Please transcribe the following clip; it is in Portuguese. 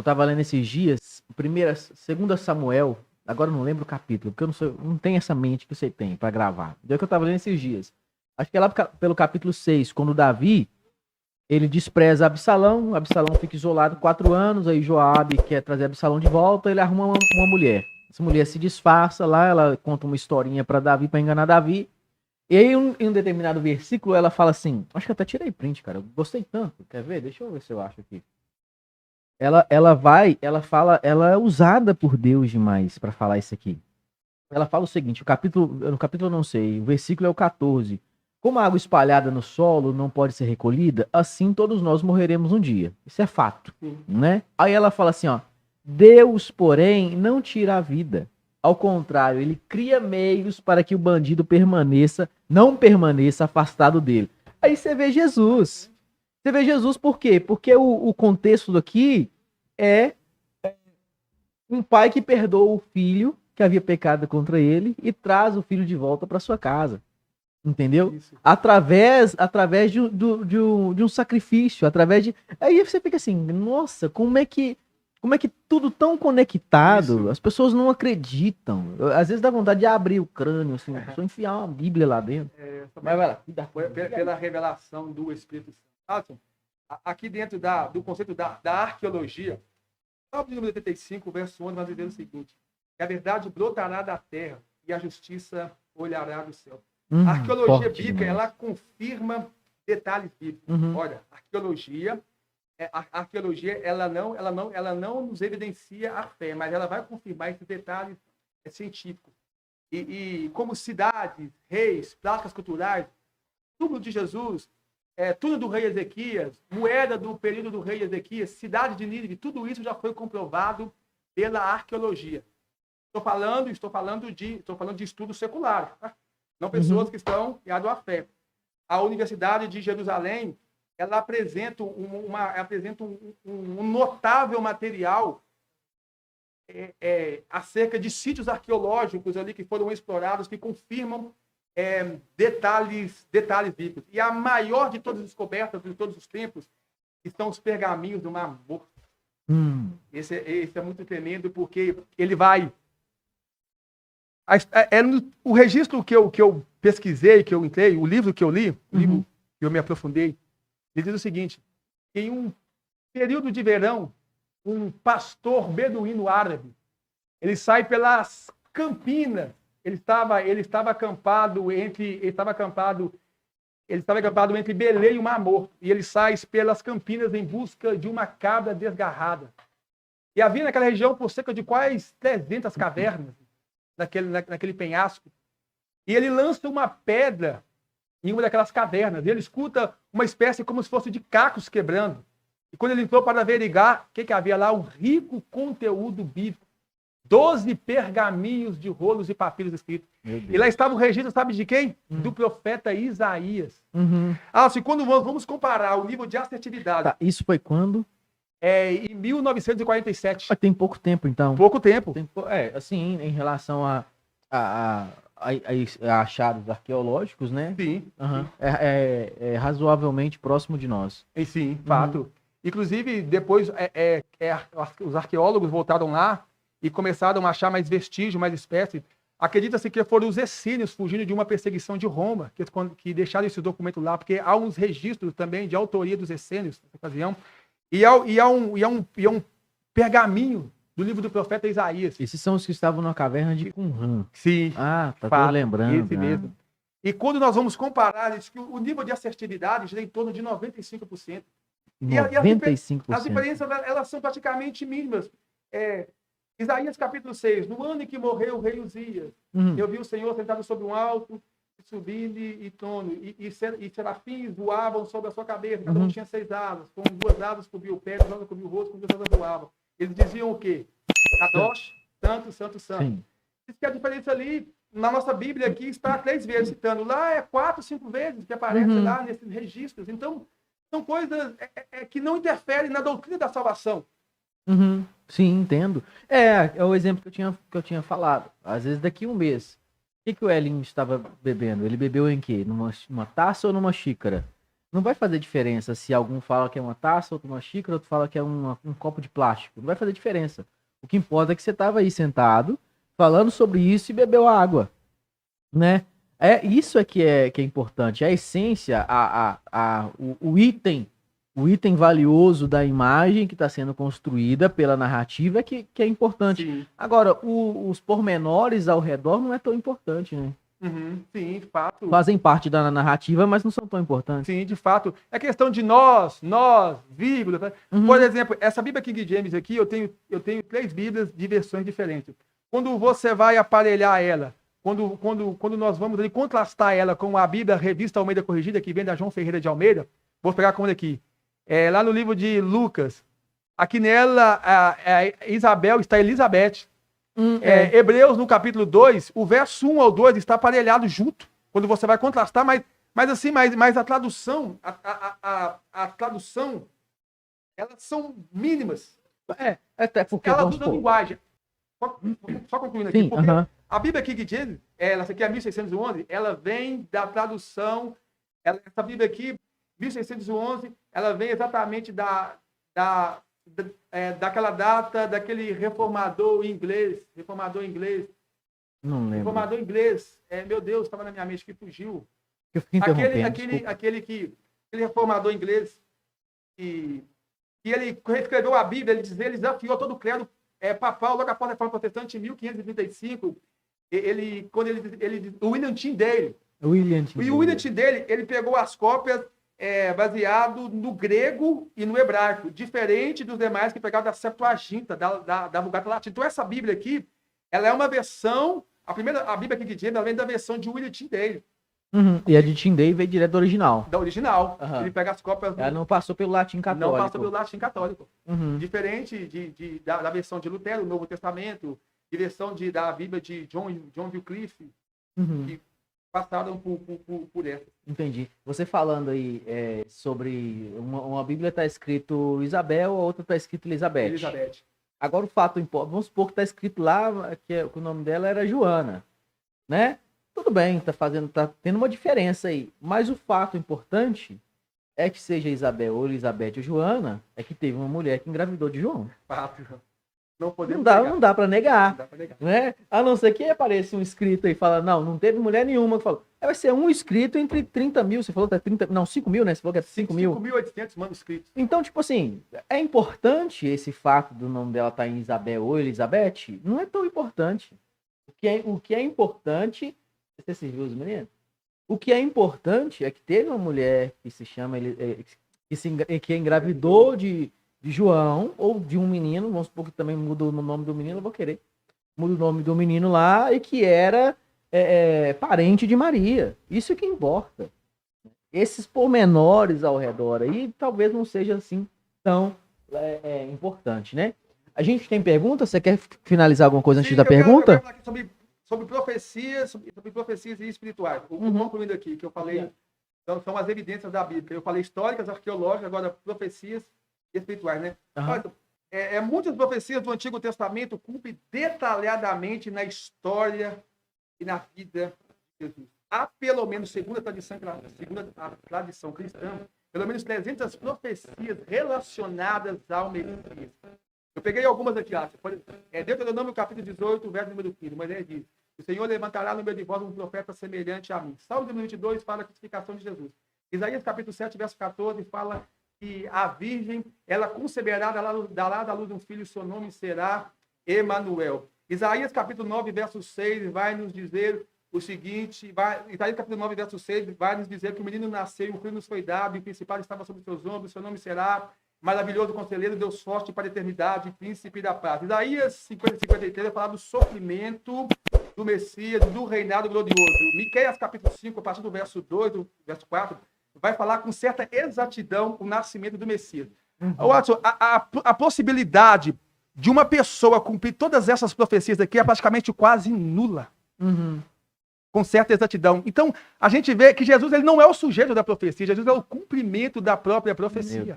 Eu tava lendo esses dias, segunda Samuel, agora eu não lembro o capítulo, porque eu não tenho essa mente que você tem pra gravar. É que eu tava lendo esses dias. Acho que é lá pelo capítulo 6, quando Davi, ele despreza Absalão, Absalão fica isolado 4 anos, aí Joabe quer trazer Absalão de volta, ele arruma uma mulher. Essa mulher se disfarça lá, ela conta uma historinha pra Davi, pra enganar Davi. E aí, em um determinado versículo, ela fala assim, acho que eu até tirei print, cara, eu gostei tanto, quer ver? Deixa eu ver se eu acho aqui. Ela fala, ela é usada por Deus demais para falar isso aqui. Ela fala o seguinte, no capítulo eu não sei, o versículo é o 14. Como a água espalhada no solo não pode ser recolhida, assim todos nós morreremos um dia. Isso é fato, né? Aí ela fala assim, ó, Deus, porém, não tira a vida. Ao contrário, ele cria meios para que o bandido não permaneça afastado dele. Aí você vê Jesus. Você vê Jesus por quê? Porque o contexto daqui é um pai que perdoa o filho que havia pecado contra ele e traz o filho de volta para sua casa. Entendeu? Isso. Através de um sacrifício, através de. Aí você fica assim, nossa, como é que tudo tão conectado, isso. As pessoas não acreditam. Às vezes dá vontade de abrir o crânio, assim, só enfiar uma Bíblia lá dentro. Mas vai lá. Pela revelação do Espírito Santo. Aqui dentro do conceito da arqueologia, no número 85, verso 11, nós dizemos o seguinte: que a verdade brotará da terra e a justiça olhará do céu. A arqueologia bíblica, ela confirma detalhes bíblicos. Olha, a arqueologia ela não nos evidencia a fé, mas ela vai confirmar esses detalhes científicos. E como cidades, reis, placas culturais, túmulo de Jesus, túmulo do rei Ezequias, moeda do período do rei Ezequias, cidade de Nínive, tudo isso já foi comprovado pela arqueologia. Estou falando de estudo secular, tá? Não pessoas que estão ligadas à fé. A Universidade de Jerusalém, ela apresenta um notável material acerca de sítios arqueológicos ali que foram explorados, que confirmam detalhes bíblicos. E a maior de todas as descobertas de todos os tempos estão os pergaminhos do Mar Morto. Esse é muito tremendo, porque ele vai... o registro que eu pesquisei, que eu entrei, o livro que eu li, o livro que eu me aprofundei, ele diz o seguinte: em um período de verão, um pastor beduíno árabe, ele sai pelas campinas, ele estava acampado entre Belém e o Mar Morto, e ele sai pelas campinas em busca de uma cabra desgarrada. E havia naquela região por cerca de quase 300 cavernas, naquele penhasco. E ele lança uma pedra em uma daquelas cavernas. E ele escuta uma espécie como se fosse de cacos quebrando. E quando ele entrou para averiguar, o que havia lá? Um rico conteúdo bíblico. 12 pergaminhos de rolos e papiros escritos. E lá estava o registro, sabe de quem? Do profeta Isaías. Se quando vamos comparar o nível de assertividade... Tá, isso foi quando? Em 1947. Tem pouco tempo, então. Pouco tempo. Assim, em relação a achados arqueológicos, né? Sim. É razoavelmente próximo de nós. Sim, fato. Inclusive, depois os arqueólogos voltaram lá e começaram a achar mais vestígios, mais espécies. Acredita-se que foram os essênios fugindo de uma perseguição de Roma, que deixaram esse documento lá, porque há uns registros também de autoria dos essênios nessa ocasião. E há um pergaminho do livro do profeta Isaías. Esses são os que estavam na caverna de Qumran. Sim. Tô lembrando. Esse mesmo. E quando nós vamos comparar, diz que o nível de assertividade gira em torno de 95%. 95%. As diferenças, elas são praticamente mínimas. Isaías capítulo 6, no ano em que morreu o rei Uzias, eu vi o Senhor sentado sobre um alto, subindo e trono, e serafins voavam sobre a sua cabeça, cada um tinha 6 asas, com 2 asas cobriu o pé, 2 asas cobriu o rosto, com 2 asas voavam. Eles diziam o quê? Kadosh, santo, santo, santo. Sim. Diz que a diferença ali, na nossa Bíblia aqui, está 3 vezes citando. Lá é 4, 5 vezes que aparece lá nesses registros. Então, são coisas que não interferem na doutrina da salvação. Sim, entendo. É o exemplo que eu tinha falado. Às vezes daqui a um mês. O que o Elinho estava bebendo? Ele bebeu em quê? Numa taça ou numa xícara? Não vai fazer diferença se algum fala que é uma taça, outro uma xícara, outro fala que é um copo de plástico. Não vai fazer diferença. O que importa é que você estava aí sentado, falando sobre isso e bebeu água, né? É isso é que é importante. A essência, o item valioso da imagem que está sendo construída pela narrativa que é importante. Sim. Agora, os pormenores ao redor não é tão importante, né? Uhum, sim, de fato. Fazem parte da narrativa, mas não são tão importantes. Sim, de fato. É questão de nós, vírgula. Tá? Uhum. Por exemplo, essa Bíblia King James aqui, eu tenho 3 Bíblias de versões diferentes. Quando você vai aparelhar ela, quando nós vamos ali contrastar ela com a Bíblia Revista Almeida Corrigida, que vem da João Ferreira de Almeida, vou pegar com ele aqui. Lá no livro de Lucas, aqui nela, Isabel está Elizabeth. Hebreus, no capítulo 2, o verso 1 ao 2 está aparelhado junto, quando você vai contrastar, mas a tradução, a tradução, elas são mínimas. Até porque Ela usa linguagem. Só concluindo aqui, Sim, porque a Bíblia King James, essa aqui é a 1611, ela vem da tradução, essa Bíblia aqui, 1611, ela vem exatamente daquela data, daquele reformador inglês. Não lembro. Reformador inglês. Meu Deus, estava na minha mente que fugiu. Eu fiquei interrompendo, Aquele reformador inglês que ele escreveu a Bíblia, ele desafiou todo o credo papal, logo após a Reforma Protestante, em 1535. O William Tyndale. O William Tyndale, ele pegou as cópias baseado no grego e no hebraico, diferente dos demais que pegaram da Septuaginta, da Vulgata Latina. Então, essa Bíblia aqui, ela é uma versão, a Bíblia King James, ela vem da versão de William Tyndale. E a de Tyndale veio direto do original. Da original. Ele pega as cópias... Ela não passou pelo latim católico. Não passou pelo latim católico. Diferente da versão de Lutero, o Novo Testamento, de versão da Bíblia de John Wycliffe, que passaram por essa. Entendi. Você falando aí sobre uma Bíblia está escrito Isabel, a outra está escrito Elizabeth. Agora o fato importante, vamos supor que está escrito lá que o nome dela era Joana, né? Tudo bem, tá tendo uma diferença aí, mas o fato importante é que seja Isabel ou Elizabeth ou Joana, é que teve uma mulher que engravidou de João. Fato. Não dá para negar. Né? A não ser que apareça um escrito aí e fala, não teve mulher nenhuma que falou. Vai ser um escrito entre 30 mil, você falou que é 5 mil, né? Você falou que é 5 mil. 5.800 manuscritos. Então, tipo assim, é importante esse fato do nome dela estar em Isabel ou Elizabeth? Não é tão importante. O que é importante... Você serviu os meninos? O que é importante é que teve uma mulher que se chama... que engravidou de João, ou de um menino, vamos supor que também muda o nome do menino, eu vou querer. Muda o nome do menino lá, e que era parente de Maria. Isso que importa. Esses pormenores ao redor aí, talvez não seja assim tão importante, né? A gente tem pergunta? Você quer finalizar alguma coisa antes da pergunta? Eu quero falar aqui sobre profecias e espirituais. Concluindo aqui, que eu falei, então, são as evidências da Bíblia. Eu falei históricas, arqueológicas, agora profecias espirituais, né? Muitas profecias do Antigo Testamento cumprem detalhadamente na história e na vida de Jesus. Há pelo menos, segundo a tradição cristã, pelo menos 300 profecias relacionadas ao Messias. Eu peguei algumas aqui, Deuteronômio capítulo 18, verso número 15, Moisés diz: o Senhor levantará no meio de vós um profeta semelhante a mim. Salmo 22 fala a crucificação de Jesus. Isaías capítulo 7, verso 14 fala que a virgem, ela conceberá, dará da luz um filho, seu nome será Emanuel. Isaías capítulo 9, verso 6 vai nos dizer o seguinte, Isaías capítulo 9, verso 6 vai nos dizer que o menino nasceu e um filho nos foi dado, e o principal estava sobre seus ombros, seu nome será maravilhoso conselheiro, Deus forte para a eternidade, príncipe da paz. Isaías 50 e 53 vai falar do sofrimento do Messias, do reinado glorioso. Miqueias capítulo 5, a partir do verso 2, do verso 4, vai falar com certa exatidão o nascimento do Messias. Watson, a possibilidade de uma pessoa cumprir todas essas profecias aqui é praticamente quase nula. Com certa exatidão. Então, a gente vê que Jesus ele não é o sujeito da profecia, Jesus é o cumprimento da própria profecia.